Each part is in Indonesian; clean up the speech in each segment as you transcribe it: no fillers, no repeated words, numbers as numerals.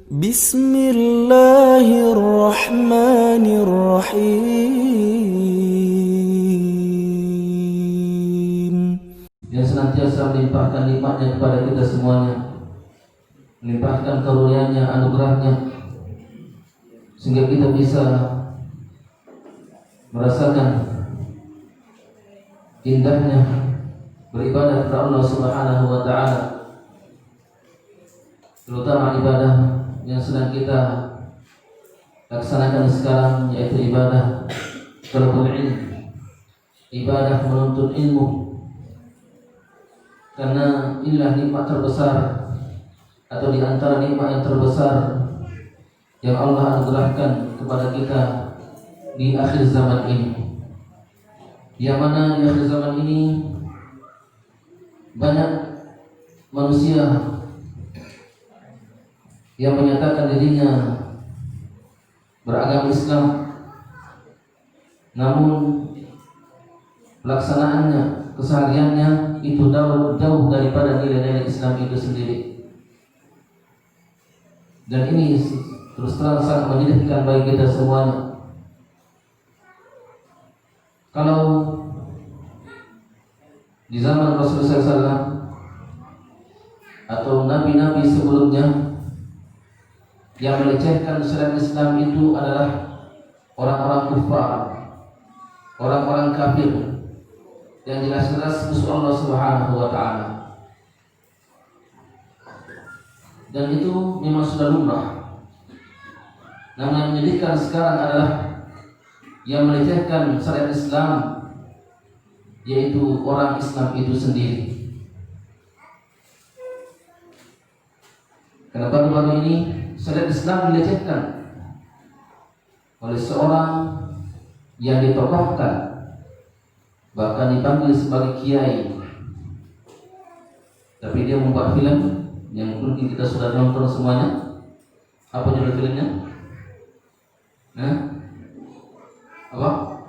Bismillahirrahmanirrahim. Yang senantiasa melimpahkan nikmatnya kepada kita semuanya, melimpahkan karunia-Nya, anugerah-Nya, sehingga kita bisa merasakan indahnya beribadah kepada Allah Subhanahu wa taala, terutama ibadah yang sedang kita laksanakan sekarang, yaitu ibadah talabul ilm, ibadah menuntut ilmu. Karena inilah nikmat terbesar atau di antara nikmat yang terbesar yang Allah anugerahkan kepada kita di akhir zaman ini. Yang mana di akhir zaman ini banyak manusia yang menyatakan dirinya beragama Islam, namun pelaksanaannya, kesehariannya itu jauh daripada nilai-nilai Islam itu sendiri. Dan ini terus terang sangat menyedihkan bagi kita semuanya. Kalau di zaman Rasulullah SAW atau nabi-nabi sebelumnya yang melecehkan syariat Islam itu adalah orang-orang kufar, orang-orang kafir yang jelas-jelas musuh Allah Subhanahu wa taala. Dan itu memang sudah lumrah. Namun yang menyedihkan sekarang adalah yang melecehkan syariat Islam, yaitu orang Islam itu sendiri. Karena baru-baru ini syariat Islam dilecehkan oleh seorang yang ditokohkan, bahkan dipanggil sebagai kiai, tapi dia membuat film yang mungkin kita sudah nonton semuanya. Apa judul filmnya? Apa?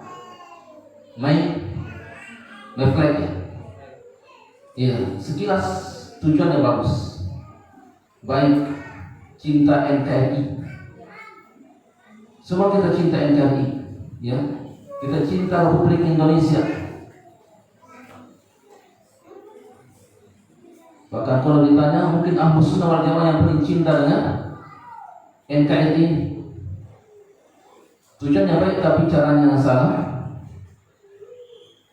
My Flag ya? Iya, sekilas tujuannya bagus, baik, cinta NKRI. Semua kita cinta NKRI, ya, kita cinta Republik Indonesia. Bahkan kalau ditanya, mungkin Ahlus Sunnah wal Jamaah yang paling cinta dengan NKRI ini. Tujuannya baik, tapi caranya yang salah.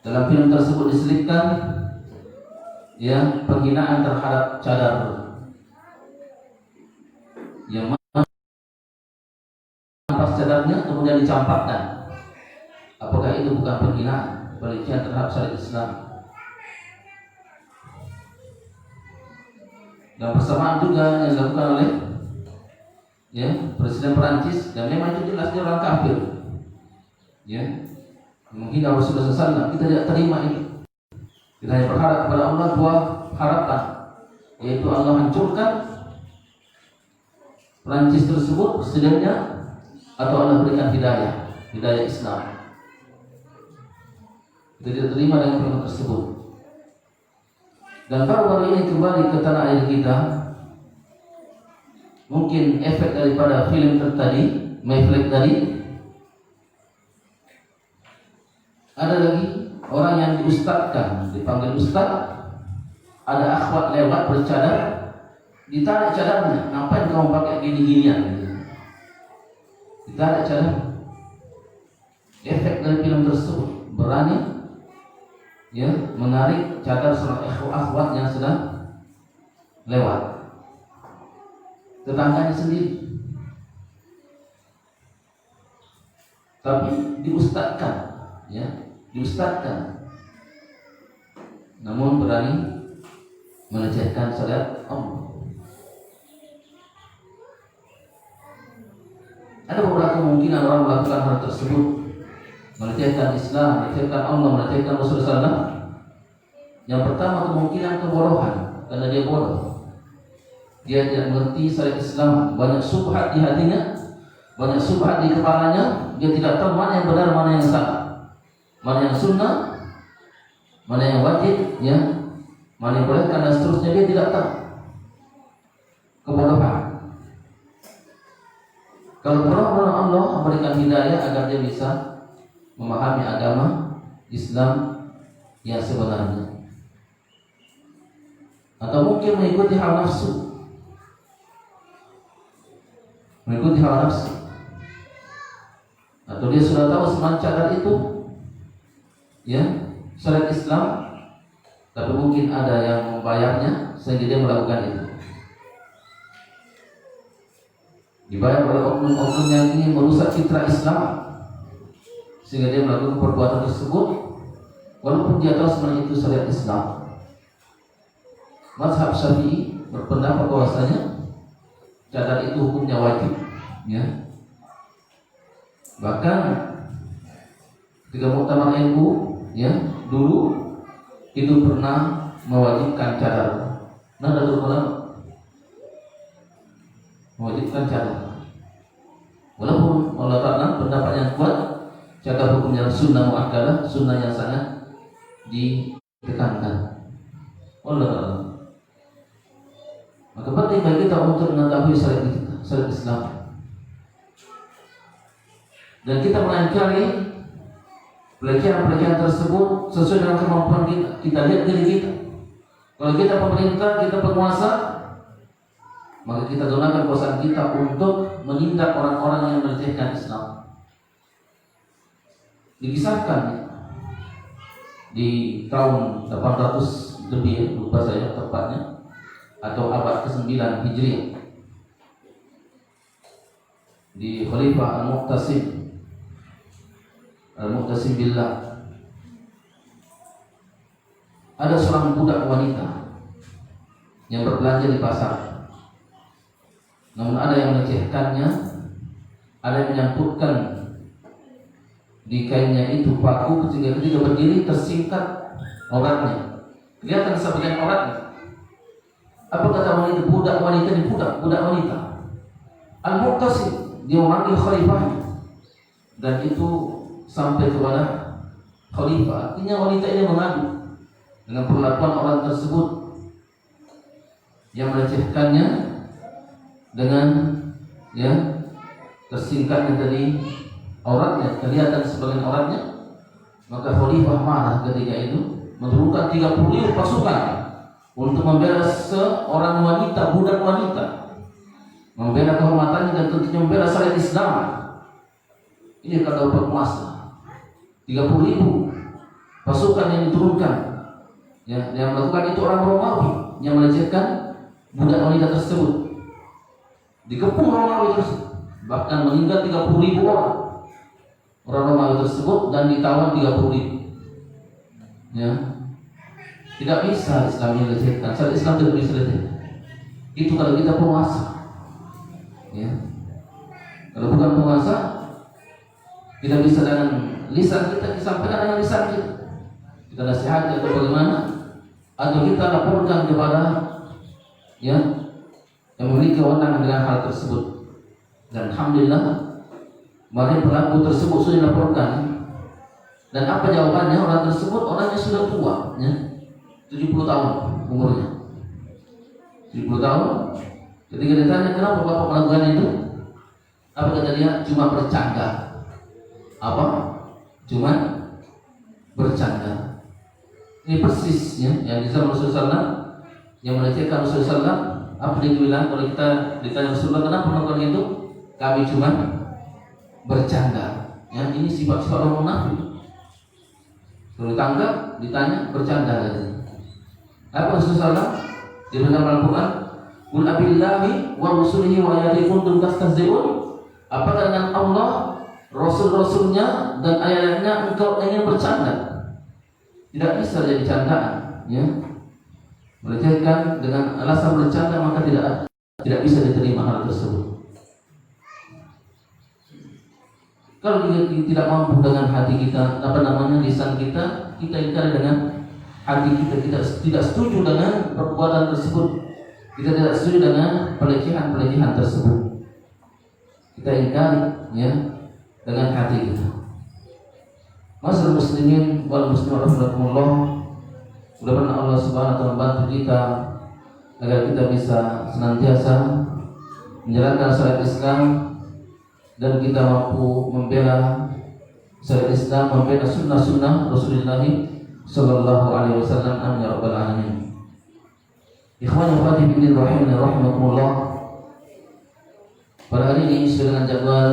Dalam film tersebut diselipkan ya penghinaan terhadap cadar, yang mana pas cadarnya kemudian dicampakkan. Apakah itu bukan penghinaan, pelecehan terhadap syariat Islam? Dan bersamaan juga yang dilakukan oleh Presiden Perancis, dan memang itu jelas dia orang kafir, menghina Rasulullah SAW. Kita tidak terima itu. Kita hanya berharap kepada Allah dua harapan, yaitu Allah hancurkan Perancis tersebut, presidennya, atau Allah berikan hidayah Islam. Kita tidak terima dengan firman tersebut. Dan baru-baru ini kembali ke tanah air kita, mungkin efek daripada film tadi, My Flag tadi. Ada lagi orang yang diustadkan, dipanggil ustad. Ada akhwat lewat bercadar, ditarik cadarnya. Ngapain kamu pakai gini-ginian? Ditarik cadar. Efek dari film tersebut, berani menarik cadar seorang akhwat yang sedang lewat, tetangganya sendiri, tapi diustadkan, namun berani melecehkan syariat Allah. Ada beberapa kemungkinan orang melakukan hal tersebut, melecehkan Islam, melecehkan Allah, melecehkan Rasulullah SAW. Yang pertama, kemungkinan kebodohan, karena dia bodoh. Dia tidak mengerti syariat Islam, banyak subhat di hatinya, banyak subhat di kepalanya. Dia tidak tahu mana yang benar, mana yang salah, mana yang sunnah, mana yang wajib, mana yang boleh, dan seterusnya. Dia tidak tahu. Kebodohan. memberikan hidayah agar dia bisa memahami agama Islam yang sebenarnya. Atau mungkin mengikuti hawa nafsu. Mengikuti hawa nafsu. Atau dia sudah tahu semangat cadar itu, ya, syariat Islam, tapi mungkin ada yang membayarnya sehingga dia melakukan itu. Dibayar oleh oknum-oknum yang ingin merusak citra Islam sehingga dia melakukan perbuatan tersebut walaupun dia tahu sebenarnya itu syariat Islam. Mazhab Syafi'i berpendapat bahwasanya cadar itu hukumnya wajib, ya. Bahkan ketika Muktamar NU, ya, dulu itu pernah mewajibkan cadar. Nahdlatul Ulama mewajibkan cadar. Walaupun Allah Ta'ala pendapat yang kuat, cadar hukumnya sunnah muakkadah, sunnah yang sangat ditekankan. Allah Ta'ala. Maka penting bagi kita untuk mengetahui syariat kita, syariat Islam. Dan kita mengingkari pelecehan-pelecehan tersebut sesuai dengan kemampuan kita. Kita lihat diri kita. Kalau kita pemerintah, kita penguasa, maka kita gunakan kekuasaan kita untuk menindak orang-orang yang melecehkan Islam. Dikisahkan di tahun 800 lebih, lupa saya tepatnya, atau abad ke-9 Hijriah, di Khalifah Al-Muqtasim Billah, ada seorang budak wanita yang berbelanja di pasar. Namun ada yang melecehkannya, ada yang menyangkutkan di kainnya itu paku, ketika berdiri tersingkat auratnya, kelihatan sebagian auratnya. Apa kata wanita? Budak wanita ini, budak wanita. Al-Muqtasim, dia memanggil khalifahnya, dan itu sampai kepada khalifah. Artinya wanita ini mengadu dengan perlakuan orang tersebut yang melecehkannya dengan, ya, tersingkatnya tadi auratnya, kelihatan sebagian auratnya. Maka khalifah marah ketika itu, menurunkan 30.000 pasukan untuk membela seorang wanita, budak wanita, membela kehormatannya dan tentunya membela syariat Islam. Ini kata penguasa. 30.000 pasukan yang diturunkan, ya, yang melakukan itu orang Romawi yang melecehkan budak wanita tersebut. Dikepung Romawi tersebut, bahkan meninggal 30.000 orang Romawi tersebut dan ditawan 30.000. Ya, tidak bisa Islam dilecehkan. Syariat Islam tidak bisa dilecehkan. Itu kalau kita penguasa, ya. Kalau bukan penguasa, kita bisa dengan lisan kita disampaikan dengan lisan kita. Kita nasihati atau bagaimana, atau kita laporkan kepada, ya, yang memiliki wewenang dengan hal tersebut. Dan alhamdulillah, kemarin pelaku tersebut sudah dilaporkan. Dan apa jawabannya? Orang tersebut orangnya sudah tua, ya, 70 tahun umurnya. 70 tahun. Ketika ditanya kenapa bapak melakukan itu, apa kata dia? Cuma bercanda. Apa? Cuma bercanda. Ini persis, ya, yang di zaman Rasulullah SAW, yang melecehkan Rasulullah SAW. Apa dia bilang kalau kita ditanya Rasulullah kenapa melakukan itu? Kami cuma bercanda. Ya, ini sifat-sifat orang munafik. Kalau ditangkap, ditanya bercanda lagi. Apa Rasulullah SAW? Dia dalam Al-Quran, "Qul abillahi wa rusulihi wa ayatihi kuntum tastahzi'un?" Apakah dengan Allah, Rasul-Rasulnya dan ayat-ayatnya engkau ingin bercanda? Tidak bisa jadi candaan, ya. Melecehkan dengan alasan bercanda maka tidak bisa diterima hal tersebut. Kalau kita tidak mampu dengan hati kita, lisan kita ingkari dengan hati kita. Kita tidak setuju dengan perbuatan tersebut. Kita tidak setuju dengan pelecehan tersebut. Kita ingkari, ya, dengan hati kita. Masyaallah muslimin wal muslimat rahimakumullah. Mudah-mudahan Allah Subhanahu wa taala membantu kita agar kita bisa senantiasa menjalankan syariat Islam dan kita mampu membela syariat Islam, membela sunnah-sunnah Rasulullah sallallahu alaihi wasallam. Amin ya rabbal alamin. Ikhwan fillah rahimani rahimakumullah. Pada hari ini sesuai dengan jadwal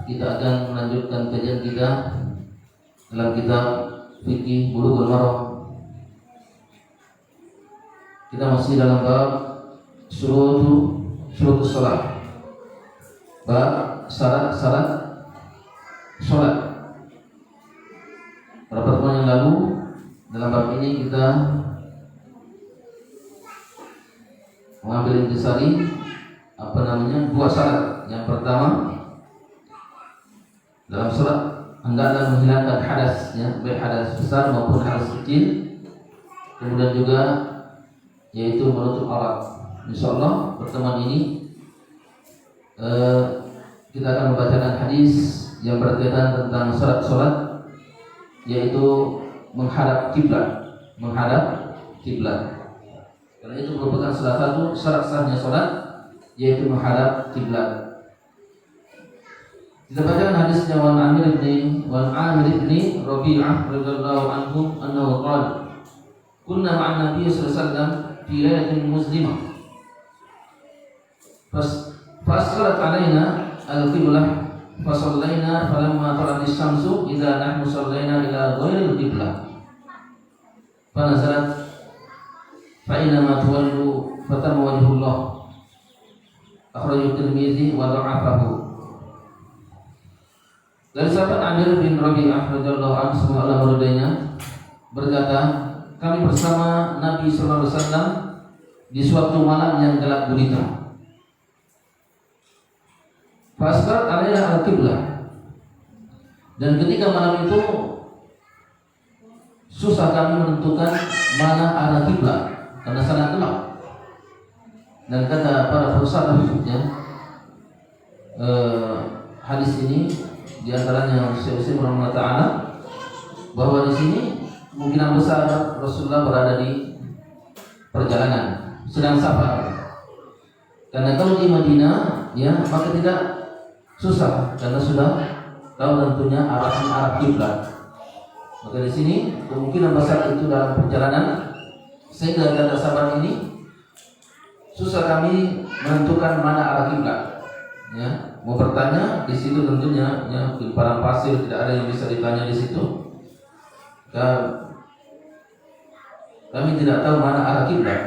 kita akan melanjutkan kajian kita dalam kitab Fikih Bulughul Maram. Kita masih dalam bab syurutus shalah. Bab syarat-syarat salat. Pada pertemuan yang lalu dalam bab ini kita mengambil intisari dua syarat. Yang pertama, dalam salat hendaklah menghilangkan hadas, baik hadas besar maupun hadas kecil. Kemudian juga yaitu menutup aurat. Insyaallah pertemuan ini kita akan membacakan hadis yang berkaitan tentang syarat salat, yaitu menghadap kiblat. Karena itu merupakan salah satu syarat sahnya salat, yaitu menghadap kiblat. Kita bacakan hadisnya Wan Amir bin Rabi'ah radhiyallahu anhu annahu qala kunna ma'an Nabi sallallahu alaihi wasallam fi lailatin muslimah fassalat alaina al-qiblah fasallaina falamma talat asy-syamsu idza nahnu sallaina ila ghairil qiblah fanazalat fa inna ma tuwallu fatamma wajhullah akhrajahu Tirmidzi wa dha'afahu. Dari sahabat Amir bin Rabi'ah radhiyallahu anhu semoga Allah meridainya berkata, kami bersama Nabi sallallahu alaihi wasallam di suatu malam yang gelap gulita. Fasqat alaina al-qiblah. Dan ketika malam itu susah kami menentukan mana arah kiblat karena sangat gelap. Dan kata para filsuf hadis ini di antaranya Syekh Utsaimin taala bahwa di sini kemungkinan besar Rasulullah berada di perjalanan sedang safar. Karena kalau di Madinah maka tidak susah karena sudah tahu tentunya arah kiblat. Maka di sini kemungkinan besar itu dalam perjalanan, sehingga kata sahabat ini susah kami menentukan mana arah kiblat. Mau bertanya di situ tentunya di padang pasir tidak ada yang bisa ditanya di situ. Kami tidak tahu mana arah kiblat.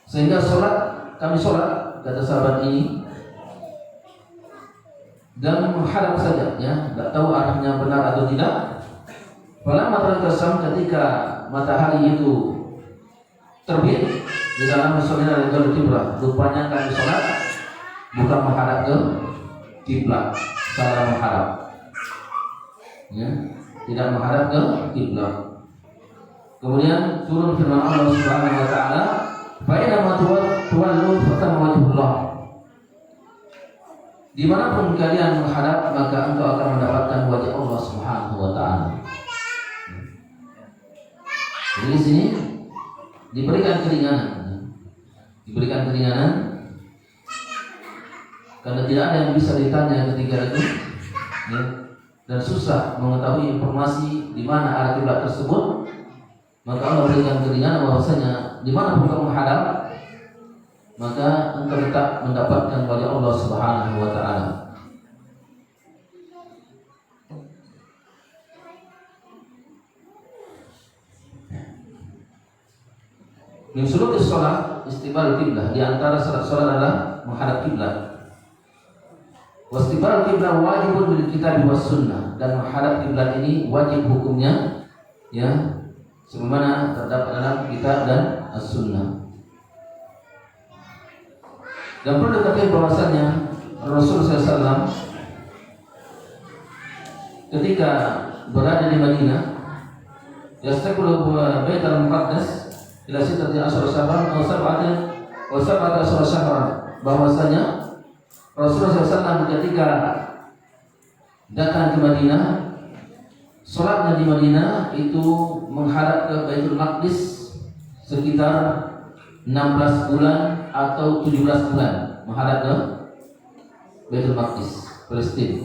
Sehingga kami sholat kata sahabat ini dan menghadap saja, tidak tahu arahnya benar atau tidak. Falamma tarat ketika matahari itu terbit di dalam sholat dari kiblat, rupanya kami sholat bukan menghadap ke kiblat, salah menghadap, tidak menghadap ke kiblat. Kemudian turun firman Allah Subhanahu wa taala, fa inna ma tuwallu fatamma wajhullah. Dimanapun kalian menghadap, maka engkau akan mendapatkan wajah Allah Subhanahu wa taala. Jadi di sini diberikan keringanan karena tidak ada yang bisa ditanya ketika itu, dan susah mengetahui informasi di mana arah kiblat tersebut. Maka Allah berikan keringanan bahwasanya di mana pun kamu menghadap, maka engkau tetap mendapatkan wajah Allah Subhanahu wa taala. Min syurutis shalah istiqbalul qiblah, di antara syarat salat adalah menghadap kiblat. Wastiqbalul qiblah wajibun bil kitab was sunnah, dan menghadap kiblat ini wajib hukumnya sebagaimana terdapat dalam kitab dan as-sunnah. Dan perlu diketahui bahwasanya Rasulullah SAW ketika berada di Madinah, yastaqbilu Baitul Maqdis ila sittati asyara syahran atau sab'ata asyara syahran, bahwasanya Rasulullah SAW ketika datang ke Madinah, salatnya di Madinah itu menghadap ke Baitul Maqdis sekitar 16 bulan atau 17 bulan menghadap ke Baitul Maqdis. Palestina.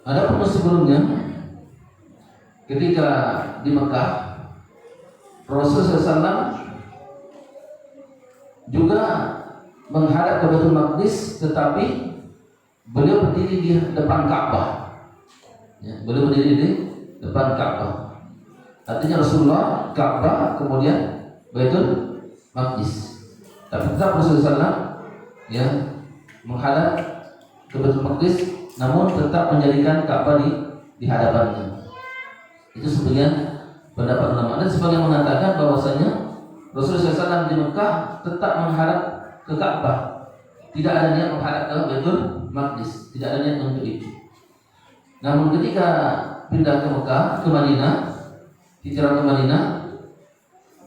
Adapun sebelumnya, ketika di Mekah, Rasulullah SAW juga menghadap ke Baitul Maqdis, tetapi beliau berdiri di depan Ka'bah. Ya, beliau berdiri di depan Ka'bah. Artinya Rasulullah, Ka'bah, kemudian Baitul Maqdis. Tapi tetap Rasulullah SAW ya menghadap ke Baitul Maqdis, namun tetap menjadikan Ka'bah di hadapannya. Itu sebagian pendapat ulama, dan sebagian mengatakan bahwasanya Rasulullah SAW di Mekah tetap menghadap ke Ka'bah, tidak ada niat menghadap ke Baitul Maqdis, tidak ada niat untuk itu. Namun ketika pindah ke Mekah, ke Madinah, hijrah ke Madinah,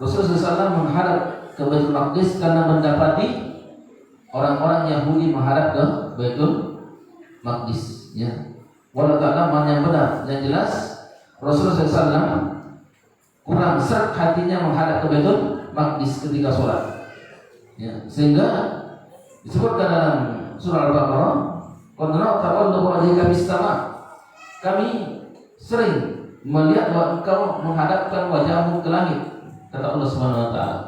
Rasulullah SAW menghadap ke Baitul Maqdis karena mendapati orang-orang Yahudi menghadap ke Baitul Maqdis. Ya, walau ta'ala mana yang benar, yang jelas Rasulullah SAW kurang seret hatinya menghadap ke Baitul Maqdis ketika sholat. Ya, sehingga disebutkan dalam surah Al-Baqarah, "Qad tawallahu wajhaka bis-sama." Kami sering melihat bahwa engkau menghadapkan wajahmu ke langit, kata Allah Subhanahu wa taala.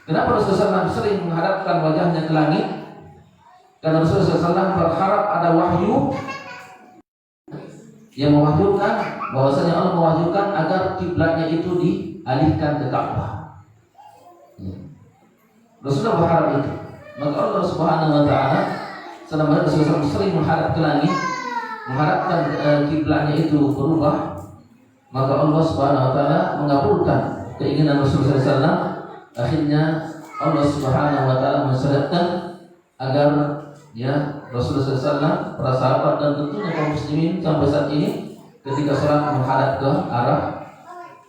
Kenapa Rasulullah SAW sering menghadapkan wajahnya ke langit? Karena Rasulullah SAW berharap ada wahyu yang mewahyukan bahwasanya Allah mewahyukan agar kiblatnya itu dialihkan ke Ka'bah. Ya. Rasulullah berharap itu. Maka Allah Subhanahu wa taala selama Rasulullah SAW sering menghadap ke langit, mengharapkan kiblatnya itu berubah, maka Allah Subhanahu wa taala mengabulkan keinginan Rasulullah SAW. Akhirnya Allah Subhanahu wa taala mensyariatkan agar ya Rasulullah SAW, para sahabat dan tentunya kaum muslimin sampai saat ini ketika sholat menghadap ke arah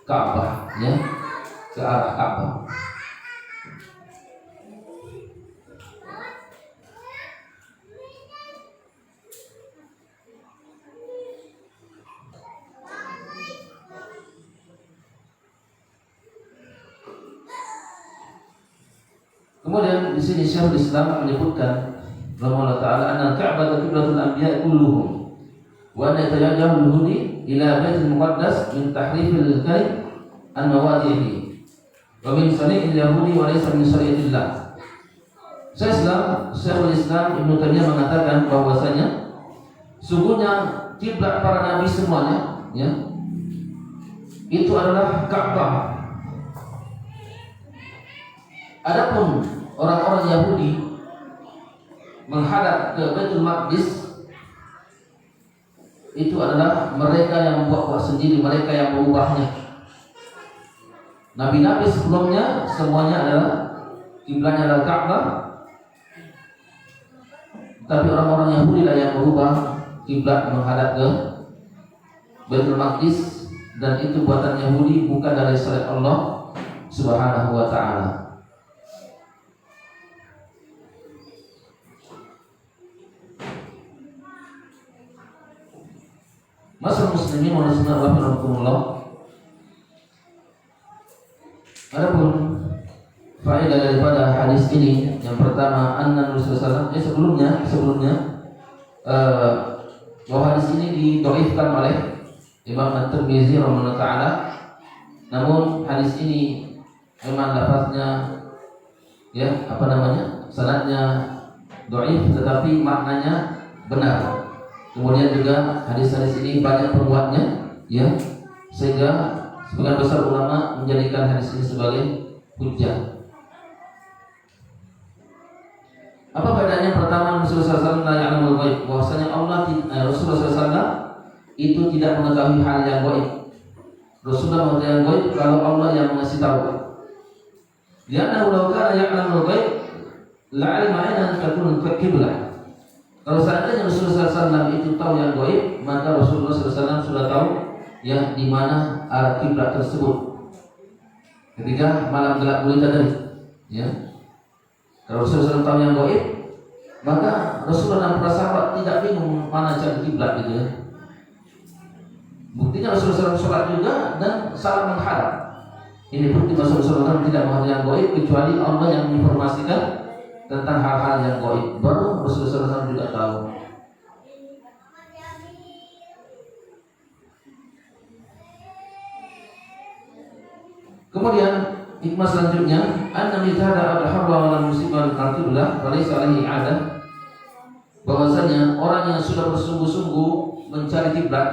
Ka'bah, ya, ke arah Ka'bah. Kemudian di sini Syekhul Islam menyebutkan rahimahullah taala anna Ka'bah qiblatul anbiya kulluhum wa anna yatajahu al-yahudi ila baitul muqaddas min tahrifil kalim an mawadihi wa min sani'il yahudi wa laysa min syariatillah. Syekhul Islam Ibnu Taimiyah mengatakan bahwasanya sungguhnya kiblat para nabi semuanya ya itu adalah Ka'bah. Adapun orang-orang Yahudi menghadap ke Baitul Maqdis itu adalah mereka yang membuat sendiri, mereka yang mengubahnya. Nabi-nabi sebelumnya semuanya adalah kiblatnya adalah Ka'bah, tapi orang-orang Yahudi lah yang berubah kiblat menghadap ke Baitul Maqdis, dan itu buatan Yahudi, bukan dari syariat Allah Subhanahu wa taala. Masyaallah muslimin wa rahimakumullah. Adapun faedah daripada hadis ini, yang pertama anna Rasulullah SAW sebelumnya bahwa hadis ini didhaifkan oleh Imam At-Tirmizi rahimahullah taala. Namun hadis ini memang lafaznya ya sanadnya dhaif, tetapi maknanya benar. Kemudian juga hadis-hadis ini banyak penguatnya, ya, sehingga sebagian besar ulama menjadikan hadis ini sebagai hujjah. Apa bedanya? Pertama, Rasulullah SAW la ya'lamul ghaib, bahwasanya Rasulullah SAW itu tidak mengetahui hal yang gaib. Rasulullah mengetahui yang gaib kalau Allah yang mengasih tahu. Lianna law kana ya'lamul ghaib la'alima ayna takunu qiblah. Kalau seandainya Rasulullah SAW itu tahu yang gaib, maka Rasulullah SAW sudah tahu ya di mana arah kiblat tersebut ketika malam gelap gulita tadi. Ya, kalau Rasulullah SAW tahu yang gaib, maka Rasulullah dan para sahabat tidak bingung mana cari kiblat gitu ya. Buktinya Rasulullah SAW sholat juga dan salah menghadap. Ini bukti Rasulullah SAW tidak menghadap yang gaib, kecuali Allah yang menginformasikan tentang hal-hal yang gaib. Baru Rasulullah SAW juga tahu. Kemudian hikmah selanjutnya, anna mithada al-harwa wal musibah al-qiblah wa laysa alaihi adah. Bahwasanya orang yang sudah bersungguh-sungguh mencari kiblat,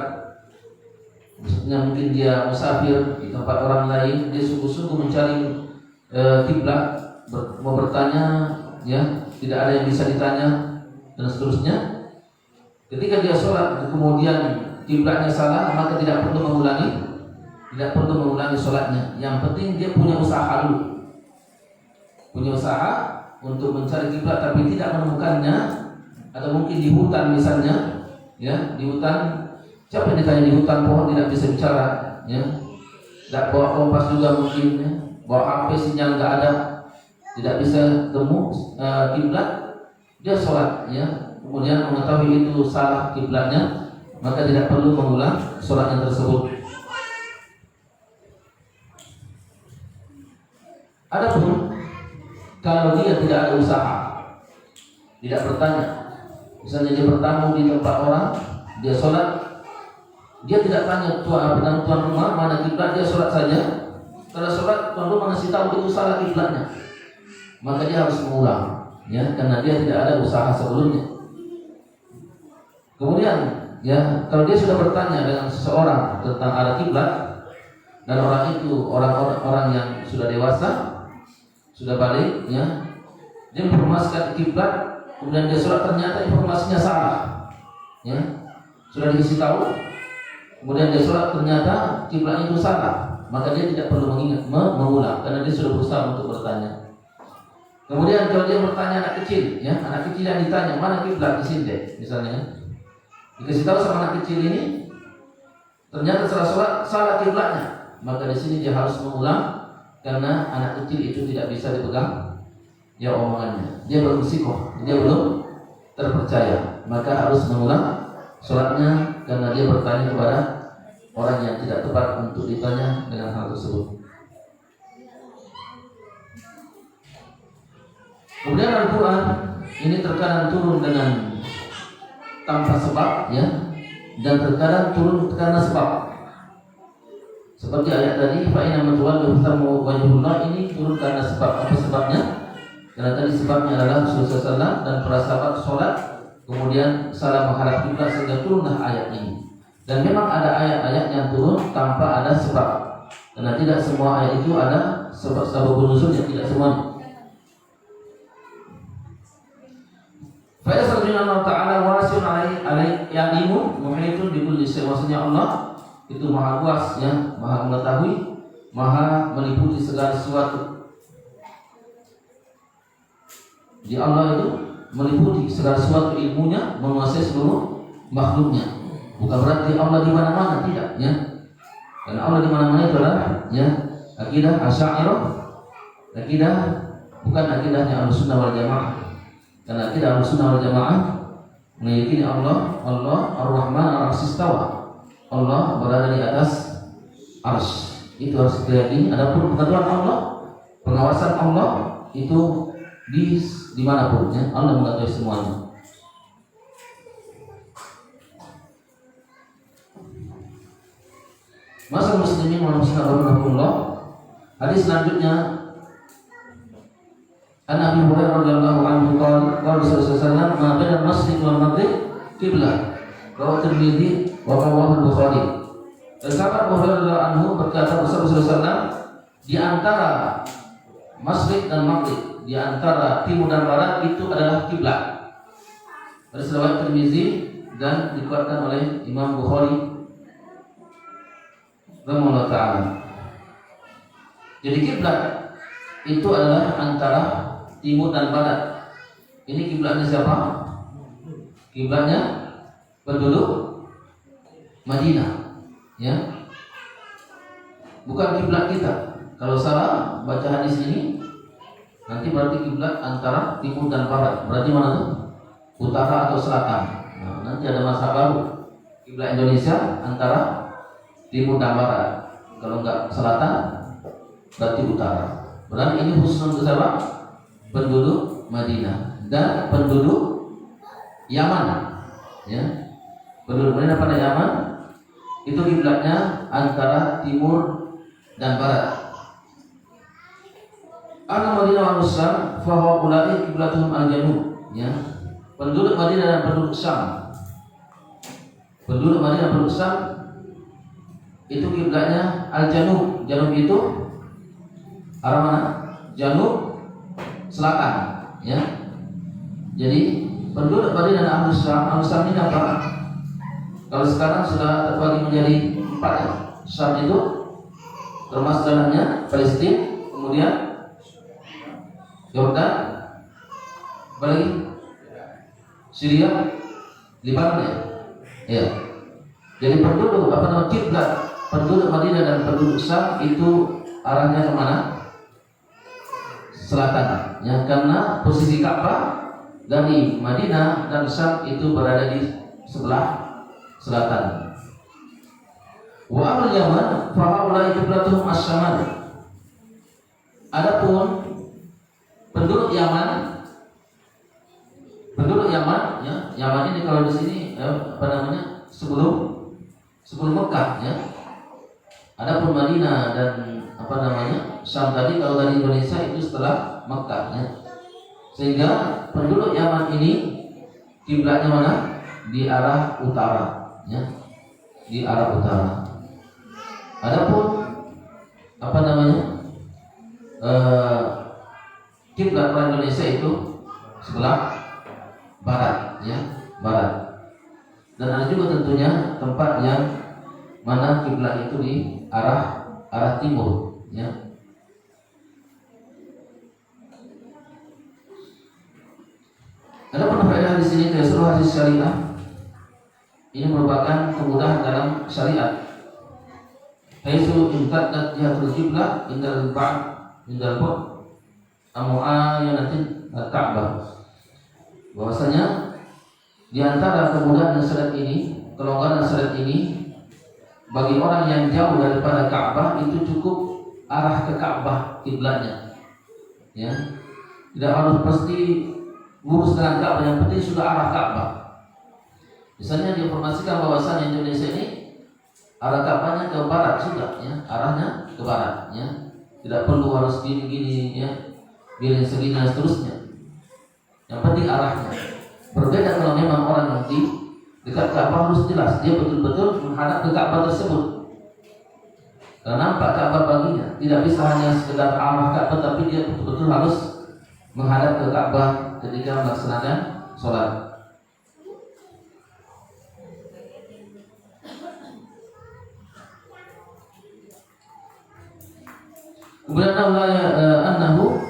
maksudnya mungkin dia musafir di tempat orang lain, dia sungguh-sungguh mencari kiblat, mau bertanya, ya, tidak ada yang bisa ditanya dan seterusnya. Ketika dia sholat kemudian kiblatnya salah, maka tidak perlu mengulangi sholatnya. Yang penting dia punya usaha dulu, punya usaha untuk mencari kiblat tapi tidak menemukannya. Atau mungkin di hutan misalnya, ya, di hutan, siapa yang ditanya di hutan, pohon tidak bisa bicara, ya, tidak bawa kompas juga mungkin, ya, bawa HP sinyal nggak ada, tidak bisa temu kiblat, dia sholat, ya, kemudian mengetahui itu salah kiblatnya, maka tidak perlu mengulang sholatnya tersebut. Adapun kalau dia tidak ada usaha, tidak bertanya, misalnya dia bertamu di tempat orang, dia sholat, dia tidak tanya tuan rumah mana kiblat, dia sholat saja. Setelah sholat tuan rumah ngasih tahu itu salah kiblatnya, maka dia harus mengulang, ya, karena dia tidak ada usaha sebelumnya. Kemudian, ya, kalau dia sudah bertanya dengan seseorang tentang arah kiblat dan orang itu orang yang sudah dewasa, sudah balik, ya, dia menginformasikan kiblat, kemudian dia sholat ternyata informasinya salah, ya, sudah dikasih tahu, kemudian dia sholat ternyata kiblatnya itu salah, maka dia tidak perlu mengulang karena dia sudah berusaha untuk bertanya. Kemudian kalau dia bertanya anak kecil, ya, anak kecil yang ditanya mana kiblat di sini, misalnya, dikasih tahu sama anak kecil ini, ternyata setelah sholat salah kiblatnya, maka di sini dia harus mengulang karena anak kecil itu tidak bisa dipegang, ya, omongannya, dia belum bersikoh, dia belum terpercaya, maka harus mengulang sholatnya karena dia bertanya kepada orang yang tidak tepat untuk ditanya dengan hal tersebut. Kemudian Al-Quran ini terkadang turun dengan tanpa sebab, ya, dan terkadang turun karena sebab. Seperti ayat tadi, fa inna man tuwallu fatammu wajhullah, ini turun karena sebab. Apa sebabnya? Karena tadi sebabnya adalah Rasulullah SAW dan para sahabat sholat kemudian salah menghadap kiblat sehingga turunlah ayat ini. Dan memang ada ayat-ayat yang turun tanpa ada sebab, karena tidak semua ayat itu ada sebab nuzulnya, tidak semuanya. Fa yasrujuna Allah Ta'ala wasi'un alaihi ya'limun muhitun bi kulli syai'. Maksudnya Allah itu maha luas, ya, maha mengetahui, maha meliputi segala sesuatu. Di Allah itu meliputi segala sesuatu, ilmunya menguasai seluruh makhluknya. Bukan berarti Allah di mana-mana, tidak, ya. Karena Allah di mana-mana itu adalah, ya, akidah Asy'ariyah, akidah bukan akidahnya Ahlussunnah wal Jamaah. Karena akidah Ahlussunnah wal Jamaah meyakini Allah Ar-Rahman Ar-Rahim istawa. Allah berada di atas arsy. Itu harus diyakini. Adapun pengetahuan Allah, pengawasan Allah itu di manapun, ya, Allah mengetahui semuanya. Masa muslimin wal muslimat rahimahullah. Hadis selanjutnya, An Abi Hurairah radhiyallahu anhu qala Rasulullah sallallahu alaihi wasallam ma baina al-masjid wal maghrib qiblah. Rawahu Tirmidzi wa rawahu Bukhari. Sahabat Abu Hurairah anhu berkata Rasulullah sallallahu alaihi wasallam, di antara masjid dan maghrib, di antara timur dan barat itu adalah kiblat. Hadis riwayat Tirmidzi dan dikuatkan oleh Imam Bukhari rahimahullah ta'ala. Jadi kiblat itu adalah antara timur dan barat. Ini kiblatnya siapa? Kiblatnya penduduk Madinah, ya, bukan kiblat kita. Kalau salah baca hadis ini, nanti berarti kiblat antara timur dan barat. Berarti mana tuh? Utara atau selatan. Nah, nanti ada masa baru. Kiblat Indonesia antara timur dan barat. Kalau enggak selatan, berarti utara. Berarti ini khusus untuk siapa? Penduduk Madinah dan penduduk Yaman. Ya, penduduk Madinah pada Yaman itu kiblatnya antara timur dan barat. Al-Madinah wal Syam fa haula'i qiblatuhum al-janub. Ya. Penduduk Madinah dan penduduk Syam. Penduduk Madinah dan penduduk Syam itu kiblatnya al-janub. Janub itu arah mana? Janub selatan, ya. Jadi penduduk Madinah dan Ahlus Syam ini apa? Kalau sekarang sudah terbagi menjadi 4 ya. Syam itu termasuk dalamnya Palestina, kemudian Yordan, apalagi Syria, Lebanon ya. Ya. Jadi penduduk kiblat penduduk Madinah dan penduduk Syam itu arahnya kemana? Selatan. Ya, karena posisi Ka'bah dari Madinah dan Syam itu berada di sebelah selatan. Wa ahlul Yaman fa haula'i qiblatuhum asy-syamal. Adapun penduduk Yaman ya, Yaman ini kalau di sini sebelum Mekah ya. Adapun Madinah dan Syam tadi kalau dari Indonesia itu setelah Mekah ya. Sehingga penduduk Yaman ini kiblatnya mana? Di arah utara ya. Di arah utara. Adapun kiblat orang Indonesia itu sebelah barat ya, barat. Dan ada juga tentunya tempat yang mana kiblat itu di arah timur ya. Ada faedah di sini seluruh hadis syariah ini merupakan kemudahan dalam syariat. Haitsu imtaddat jihatul qiblah indal mu'ayyanatin al-Ka'bah. Bahwasanya di antara kemudahan syariat ini, kelonggaran syariat ini bagi orang yang jauh daripada Ka'bah itu cukup arah ke Ka'bah kiblatnya. Ya. Tidak harus pasti lurus dengan Ka'bah, yang penting sudah arah Ka'bah. Misalnya diinformasikan bahwasanya Indonesia ini arah Ka'bahnya ke barat sudah ya, arahnya ke barat ya. Tidak perlu harus gini-gini ya, biarin segini dan seterusnya. Yang penting arahnya. Berbeda kalau memang orang yang di dekat Ka'bah harus jelas dia betul-betul menghadap ke Ka'bah tersebut. Karena nampak Ka'bah baginya, tidak bisa hanya sekedar arah Ka'bah, tapi dia betul-betul harus menghadap ke Ka'bah ketika melaksanakan sholat. Kemudian annahu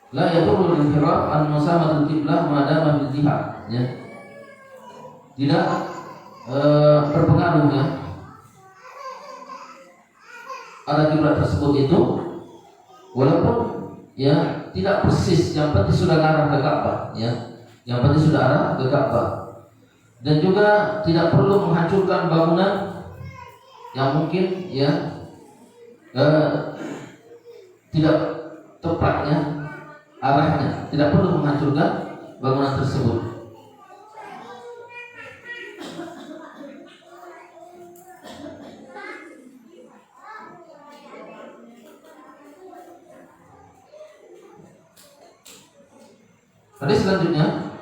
la yadurru al-inhiraf an musamatul qiblah ma dama bil jihad ya. Tidak berpengaruh ya arah kiblat tersebut itu walaupun ya tidak persis, yang penting sudah arah ke Ka'bah ya. Yang penting sudah arah ke Ka'bah. Dan juga tidak perlu menghancurkan bangunan yang mungkin ya tidak tepat ya arahnya, tidak perlu menghancurkan bangunan tersebut. Hadis selanjutnya,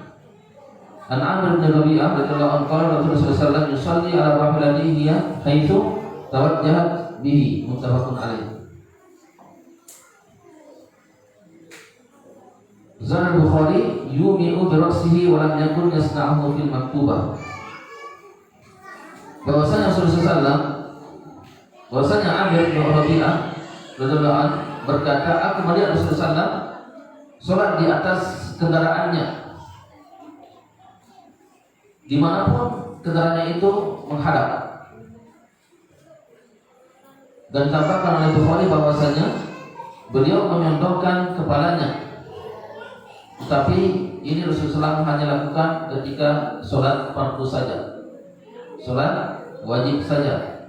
An Amr bin Rabi'ah radhiyallahu anhu qala Rasulullah sallallahu alaihi wasallam yusalli ala rahilatihi haitsu tawajjahat bihi, muttafaqun alaih. Zahir Bukhari yumi'u bi ra'sihi wa lam yakun yasna'uhu fil maktubah. Bahwasanya Rasulullah bahwasanya Amr bin Rabi'ah radhiyallahu anhu berkata, aku melihat Rasulullah sallallahu salat di atas kendaraannya dimanapun kendaraannya itu menghadap. Dan tambahkan oleh Bukhari bahwasanya beliau menyondongkan kepalanya. Tetapi ini Rasulullah hanya lakukan ketika sholat fardu saja, sholat wajib saja.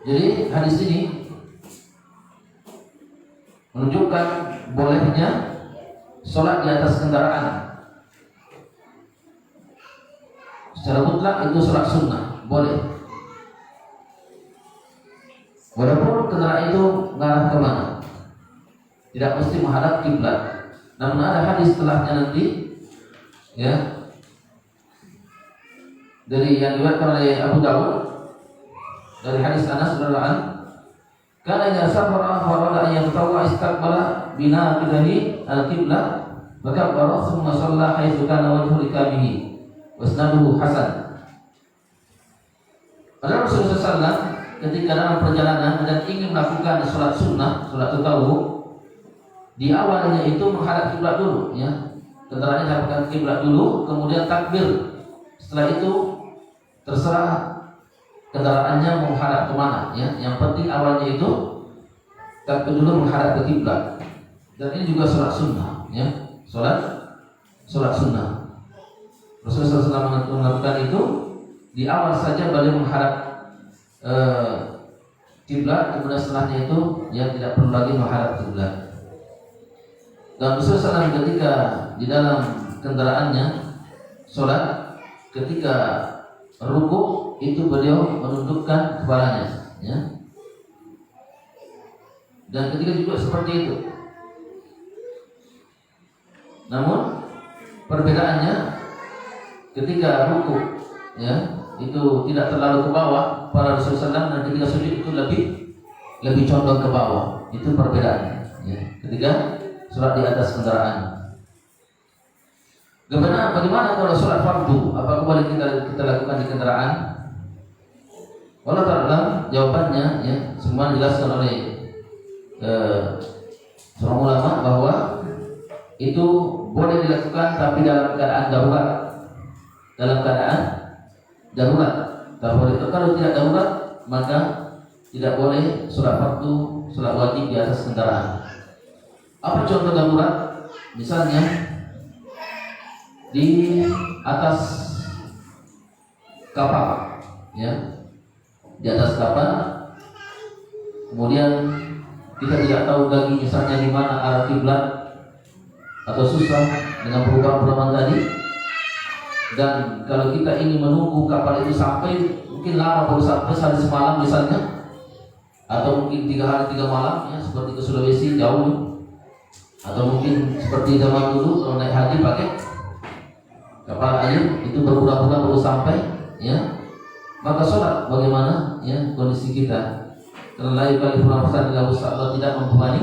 Jadi hadis ini menunjukkan bolehnya sholat di atas kendaraan. Secara mutlak itu sholat sunnah, boleh. Walaupun kendaraan itu mengarah kemana, tidak mesti menghadap kiblat. Namun ada hadis setelahnya nanti, ya, dari yang diriwayatkan oleh Abu Dawud dari hadis Anas radhiyallahu anhu, kana idza safara farada an yatawwa istaqbala bina bidahi al-qiblah maka bara thumma shalla haitsu kana wajhu rikabihi wasnaduhu hasan. Pada Rasulullah SAW ketika dalam perjalanan dan ingin melakukan sholat sunnah, sholat tatawwu, di awalnya itu menghadap kiblat dulu, ya, kendaraannya hadapkan kiblat dulu, kemudian takbir. Setelah itu terserah kendaraannya mau menghadap kemana, ya. Yang penting awalnya itu takbir dulu menghadap ke kiblat. Dan ini juga sholat sunnah, ya, sholat sunnah. Rasulullah SAW melakukan itu di awal saja beliau menghadap kiblat, kemudian setelahnya itu ya tidak perlu lagi menghadap kiblat. Dan Rasulullah SAW ketika di dalam kendaraannya sholat, ketika rukuk itu beliau menundukkan kepalanya, ya. Dan ketika juga seperti itu. Namun perbedaannya ketika rukuk, ya, itu tidak terlalu ke bawah para Rasulullah SAW, dan ketika sujud itu lebih condong ke bawah. Itu perbedaannya, ya. Ketika sholat di atas kendaraan. Bagaimana kalau sholat fardu? Apakah boleh kita lakukan di kendaraan? Wallahu ta'ala jawabannya, ya, semua dijelaskan oleh seorang ulama bahwa itu boleh dilakukan tapi dalam keadaan darurat. Dalam keadaan darurat. Kalau tidak darurat maka tidak boleh sholat fardu, sholat wajib di atas kendaraan. Apa contoh darurat? Misalnya di atas kapal, ya, di atas kapal, kemudian kita tidak tahu lagi misalnya di mana arah kiblat, atau susah dengan perubahan-perubahan tadi. Dan kalau kita ingin menunggu kapal itu sampai, mungkin lama baru sampai sehari semalam misalnya, atau mungkin 3 hari 3 malam, ya, seperti ke Sulawesi jauh, atau mungkin seperti zaman dulu kalau naik haji pakai kapal air itu berbulan-bulan baru sampai, ya, maka sholat bagaimana, ya, kondisi kita. Karena la yukallifu nafsan illa wus'aha, Allah tidak membebani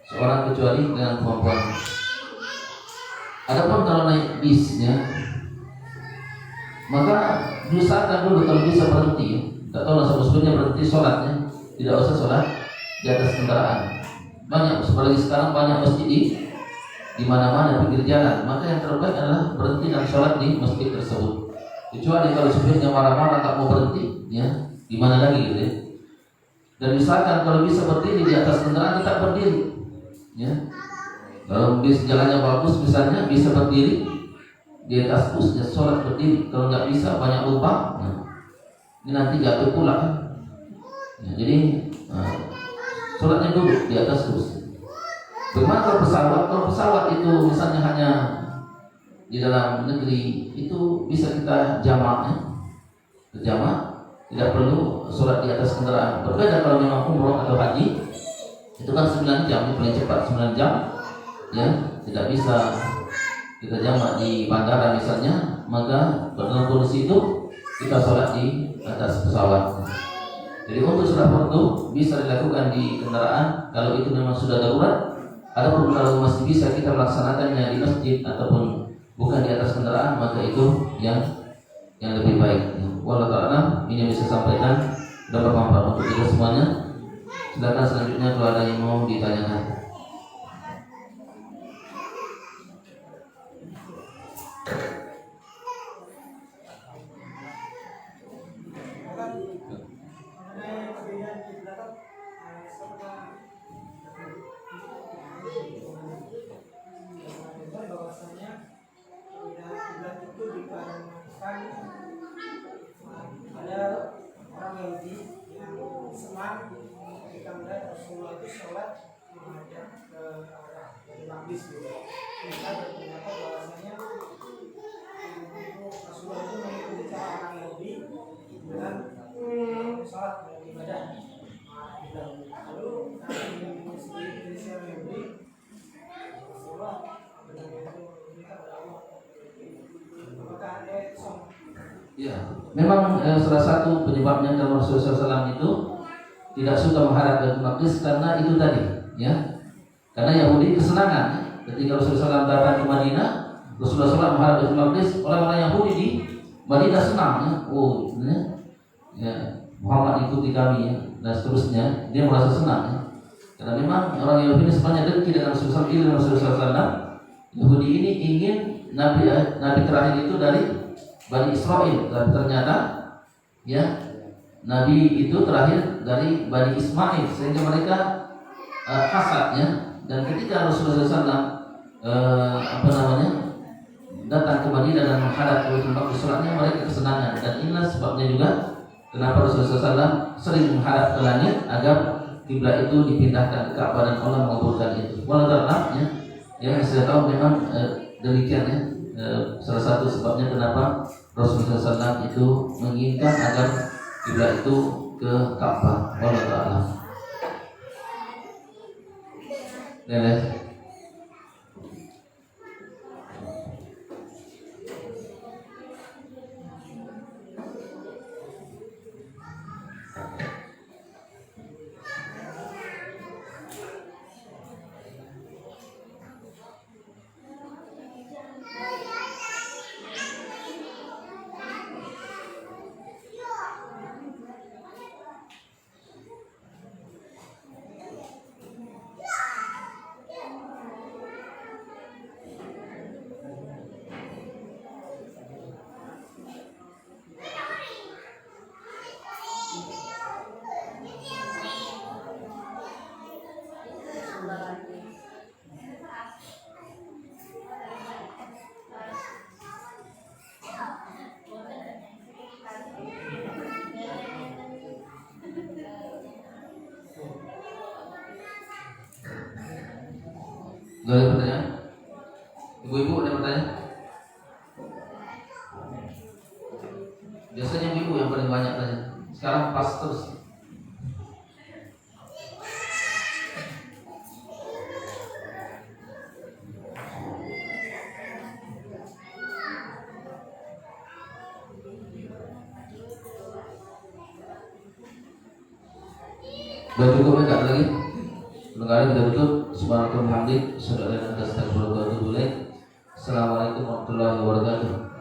seorang kecuali dengan kemampuan. Adapun kalau naik bis, ya, maka diusahakan dulu kalau bisa berhenti, ya. Tak tahu lah sebetulnya berhenti sholatnya, tidak usah sholat di atas kendaraan. Banyak, apalagi sekarang banyak masjid di mana-mana pinggir jalan. Maka yang terbaik adalah berhenti dan sholat di masjid tersebut. Kecuali kalau supirnya marah-marah tak mau berhenti, ya, gimana lagi, gitu, ya. Dan misalkan kalau bisa berdiri di atas kendaraan, tetap berdiri, ya. Kalau bis jalannya bagus misalnya bisa berdiri di atas bus, ya, sholat berdiri. Kalau nggak bisa banyak lubang, nah, ini nanti jatuh pula, kan. Ya, jadi sholatnya duduk di atas bus. Bagaimana kalau pesawat? Kalau pesawat itu misalnya hanya di dalam negeri, itu bisa kita jamak, ya, berjamak, tidak perlu sholat di atas kendaraan. Berbeda kalau memang umroh atau haji, itu kan 9 jam, ini paling cepat 9 jam, ya, tidak bisa kita jamak di bandara misalnya, maka dalam kondisi itu kita sholat di atas pesawat. Jadi untuk sholat fardu bisa dilakukan di kendaraan kalau itu memang sudah darurat. Adapun kalau masih bisa kita melaksanakannya di masjid ataupun bukan di atas kendaraan, maka itu yang lebih baik. Wallahu ta'ala, ini yang bisa sampaikan, dan bermanfaat untuk kita semuanya. Silakan selanjutnya kalau ada yang mau ditanyakan. Ada orang Yahudi yang Rasulullah itu sholat menghadap ke arah dari Maqdis gitu. Kita berpendapat bahwasanya Rasulullah itu mengikuti cara orang Yahudi dengan sholat dan ibadah. Lalu Indonesia Yahudi Rasulullah benar-benar meminta kepada Allah. Apakah ada song? Ya, memang salah satu penyebabnya kalau Rasulullah SAW itu tidak suka menghadap ke Maqdis karena itu tadi, ya. Karena Yahudi kesenangan ketika Rasulullah SAW datang ke Madinah, Rasulullah SAW menghadap ke Maqdis, orang-orang Yahudi di Madinah senang, ya. Oh, ya, Muhammad ikuti kami, ya, dan seterusnya. Dia merasa senang, ya. Karena memang orang Yahudi sebenarnya dengki dengan Rasulullah SAW. Yahudi ini ingin Nabi terakhir itu dari Bani Israel, dan ternyata ya Nabi itu terakhir dari Bani Ismail, sehingga mereka hasad, ya. Dan ketika Rasulullah SAW datang ke Madinah dan menghadap ke Baitul Maqdis, sholatnya mereka kesenangan, dan inilah sebabnya juga kenapa Rasulullah SAW sering menghadap ke langit agar kiblat itu dipindahkan ke Ka'bah dan Allah mengabulkan itu. Walau ya, yang saya tahu memang demikian, ya. Salah satu sebabnya kenapa Rasulullah SAW itu menginginkan agar kiblat itu ke Ka'bah. Wallahu a'lam. Gak ada pertanyaan? Ibu-ibu ada pertanyaan? Biasanya ibu yang paling banyak tanya. Sekarang pas terus. Udah cukup, enggak ada lagi? Sebentar kita tutup. Subhanallah, hamdi, saudara dan astagfirullah. Assalamualaikum warahmatullahi wabarakatuh.